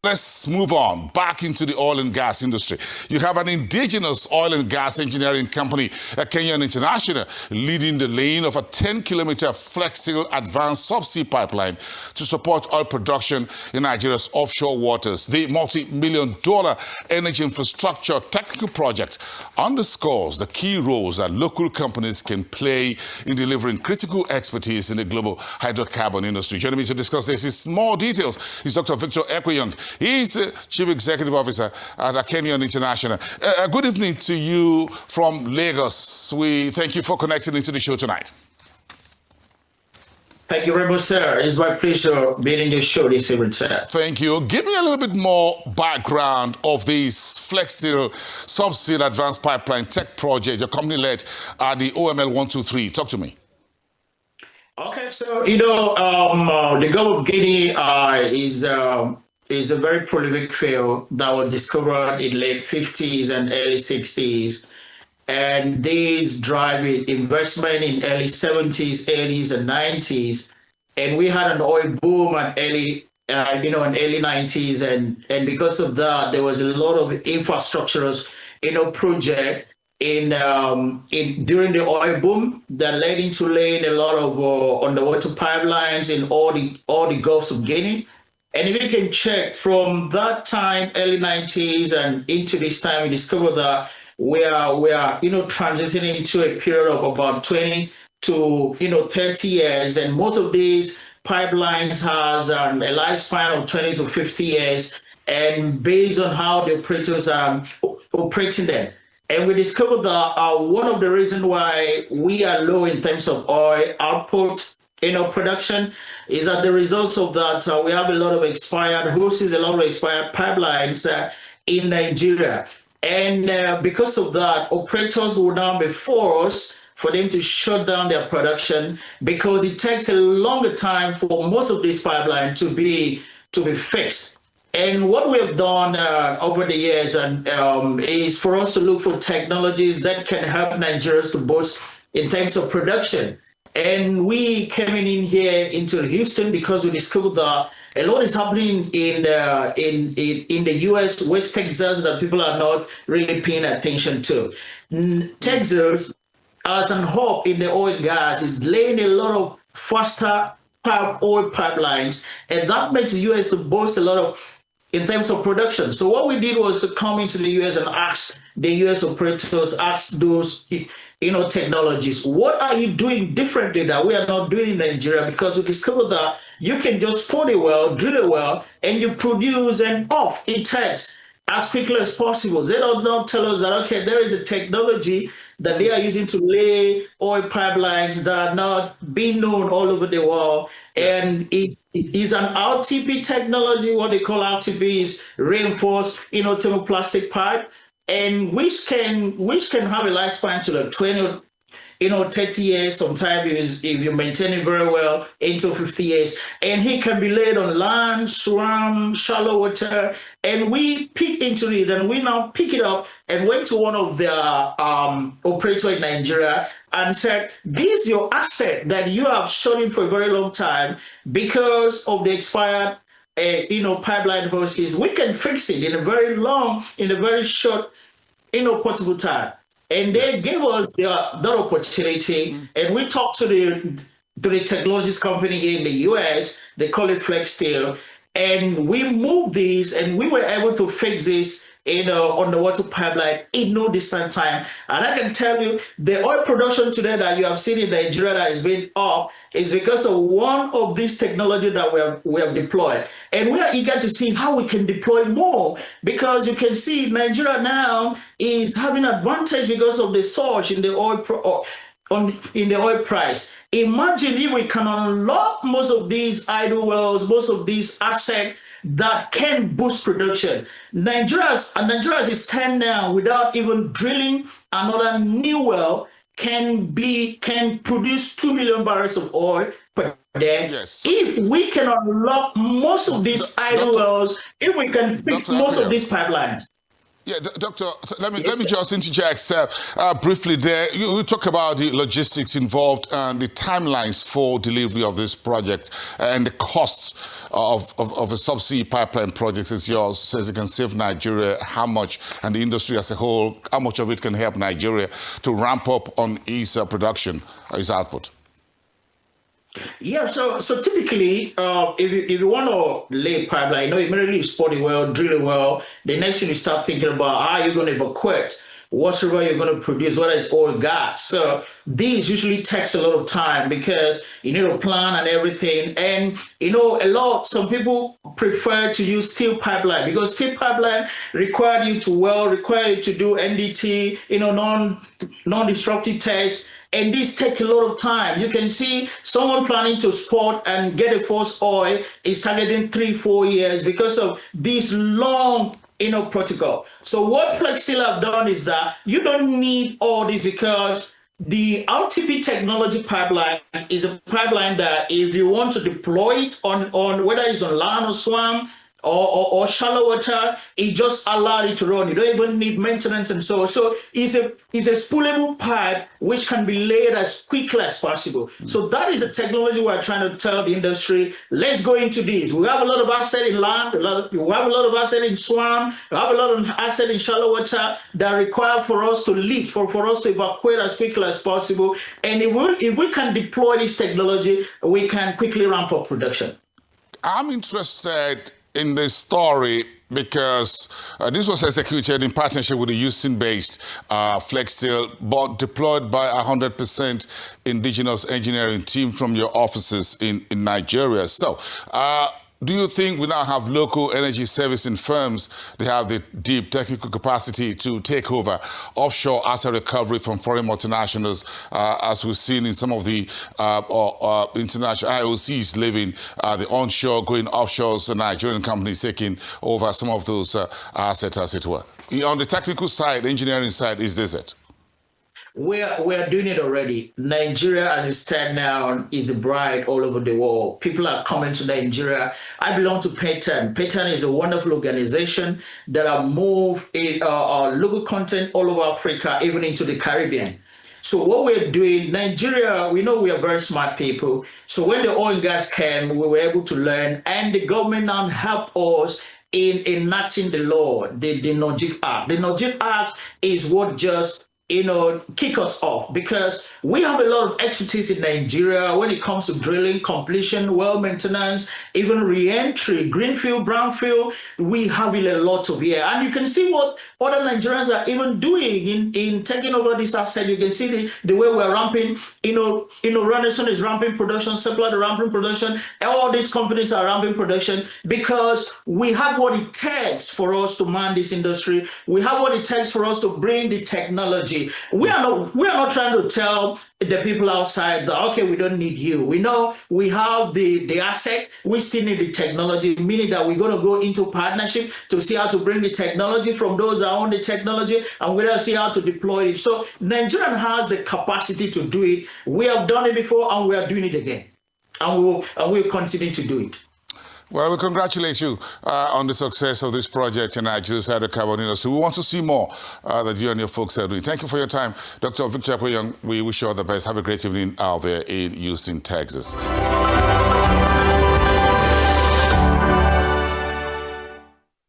Let's move on back into the oil and gas industry. You have an indigenous oil and gas engineering company, Kenyon International, leading the laying of a 10-kilometer FlexSteel advanced subsea pipeline to support oil production in Nigeria's offshore waters. The multi-million-dollar energy infrastructure technical project underscores the key roles that local companies can play in delivering critical expertise in the global hydrocarbon industry. Joining me to discuss this in more details is Dr. Victor Ekpenyong. He's the Chief Executive Officer at Kenyon International. Good evening to you from Lagos. We thank you for connecting into the show tonight. Thank you very much, sir. It's my pleasure being in your show this evening, sir. Thank you. Give me a little bit more background of this FlexSteel Subsea Advanced Pipeline Tech Project your company led at the OML 123. Talk to me. Okay, so, the Gulf of Guinea is a very prolific field that was discovered in late 50s and early 60s. And these drive investment in early 70s, 80s, and 90s. And we had an oil boom in early 90s. And because of that, there was a lot of infrastructures, project during the oil boom that led into laying a lot of underwater pipelines in all the Gulfs of Guinea. And if you can check from that time, early 90s and into this time, we discovered that we are transitioning into a period of about 20 to 30 years. And most of these pipelines has a lifespan of 20 to 50 years. And based on how the operators are operating them. And we discovered that one of the reasons why we are low in terms of oil output, production, is that the results of that we have a lot of expired hoses, a lot of expired pipelines in Nigeria. And because of that, operators will now be forced for them to shut down their production because it takes a longer time for most of these pipelines to be fixed. And what we have done over the years is for us to look for technologies that can help Nigerians to boost in terms of production. And we came in here into Houston because we discovered that a lot is happening in the U.S., West Texas, that people are not really paying attention to. Texas, as an hub in the oil and gas, is laying a lot of faster oil pipelines, and that makes the U.S. to boast a lot of in terms of production. So what we did was to come into the U.S. and ask the U.S. operators, ask those technologies, what are you doing differently that we are not doing in Nigeria? Because we discovered that you can just put a well, drill a well, and you produce and off it takes as quickly as possible. They don't tell us that, okay, there is a technology that they are using to lay oil pipelines that are not being known all over the world. Yes. And it is an RTP technology. What they call RTP is reinforced, thermoplastic pipe, and which can have a lifespan to like 20, 30 years, sometimes if you maintain it very well, into 50 years. And he can be laid on land, swamp, shallow water. And we pick into it, and we now pick it up and went to one of the operators in Nigeria and said, this is your asset that you have shown him for a very long time because of the expired pipeline hoses. We can fix it in a very short, portable time. And they gave us that opportunity, and we talked to the technologies company here in the US. They call it FlexSteel, and we moved these, and we were able to fix this on the water pipeline in no distant time. And I can tell you, the oil production today that you have seen in Nigeria that is being up is because of one of these technologies that we have deployed. And we are eager to see how we can deploy more, because you can see Nigeria now is having advantage because of the surge in the oil price. Imagine if we can unlock most of these idle wells, most of these assets that can boost production. Nigeria as it stands now, without even drilling another new well, can produce 2 million barrels of oil per day. Yes. If we can unlock most of these idle wells, if we can fix most of these pipelines. Yeah, Doctor, let me just interject briefly there. You talk about the logistics involved and the timelines for delivery of this project and the costs of a subsea pipeline project as yours says it can save Nigeria how much, and the industry as a whole, how much of it can help Nigeria to ramp up on its production, its output? Yeah, so typically, if you want to lay a pipeline, immediately you spot it well, drill it well. The next thing you start thinking about how you're going to evacuate whatever you're going to produce, whether it's oil, gas. So these usually takes a lot of time because you need to plan and everything. And some people prefer to use steel pipeline because steel pipeline require you to do NDT, non-destructive tests. And these take a lot of time. You can see someone planning to spot and get a first oil is targeting 3-4 years because of this long protocol. So what FlexSteel have done is that you don't need all this because the RTP technology pipeline is a pipeline that if you want to deploy it on whether it's on land or swamp, or shallow water, it just allows it to run. You don't even need maintenance and so on. So it's a spoolable pipe which can be laid as quickly as possible. So that is the technology we're trying to tell the industry. Let's go into this. We have a lot of asset in land, we have a lot of asset in swamp, we have a lot of asset in shallow water that require for us to lift, for us to evacuate as quickly as possible. And if we can deploy this technology, we can quickly ramp up production. I'm interested in this story because this was executed in partnership with the Houston-based FlexSteel, but deployed by 100% indigenous engineering team from your offices in Nigeria. So, do you think we now have local energy servicing firms? They have the deep technical capacity to take over offshore asset recovery from foreign multinationals, as we've seen in some of the international IOCs leaving the onshore, going offshore, so Nigerian companies taking over some of those assets, as it were. On the technical side, engineering side, is this it? We are doing it already. Nigeria, as it stands now, is bright all over the world. People are coming to Nigeria. I belong to Payton. Payton is a wonderful organization that have moved local content all over Africa, even into the Caribbean. So what we're doing, Nigeria, we know we are very smart people. So when the oil and gas came, we were able to learn, and the government now helped us in enacting the law, the NOJIC Act. The NOJIC Act is what just kick us off because we have a lot of expertise in Nigeria when it comes to drilling, completion, well maintenance, even re-entry, greenfield, brownfield. We have a lot of here. And you can see what other Nigerians are even doing in taking over this asset. You can see the way we're ramping, Renaissance is ramping production, Seplat is ramping production, all these companies are ramping production because we have what it takes for us to man this industry. We have what it takes for us to bring the technology. We are not trying to tell the people outside that, okay, we don't need you. We know we have the asset. We still need the technology, meaning that we're going to go into partnership to see how to bring the technology from those that own the technology, and we're going to see how to deploy it. So Nigeria has the capacity to do it. We have done it before, and we are doing it again. And we'll continue to do it. Well, we congratulate you on the success of this project in Nigeria's side of carbon. So we want to see more that you and your folks are doing. Thank you for your time. Dr. Victor Ekpenyong, we wish you all the best. Have a great evening out there in Houston, Texas.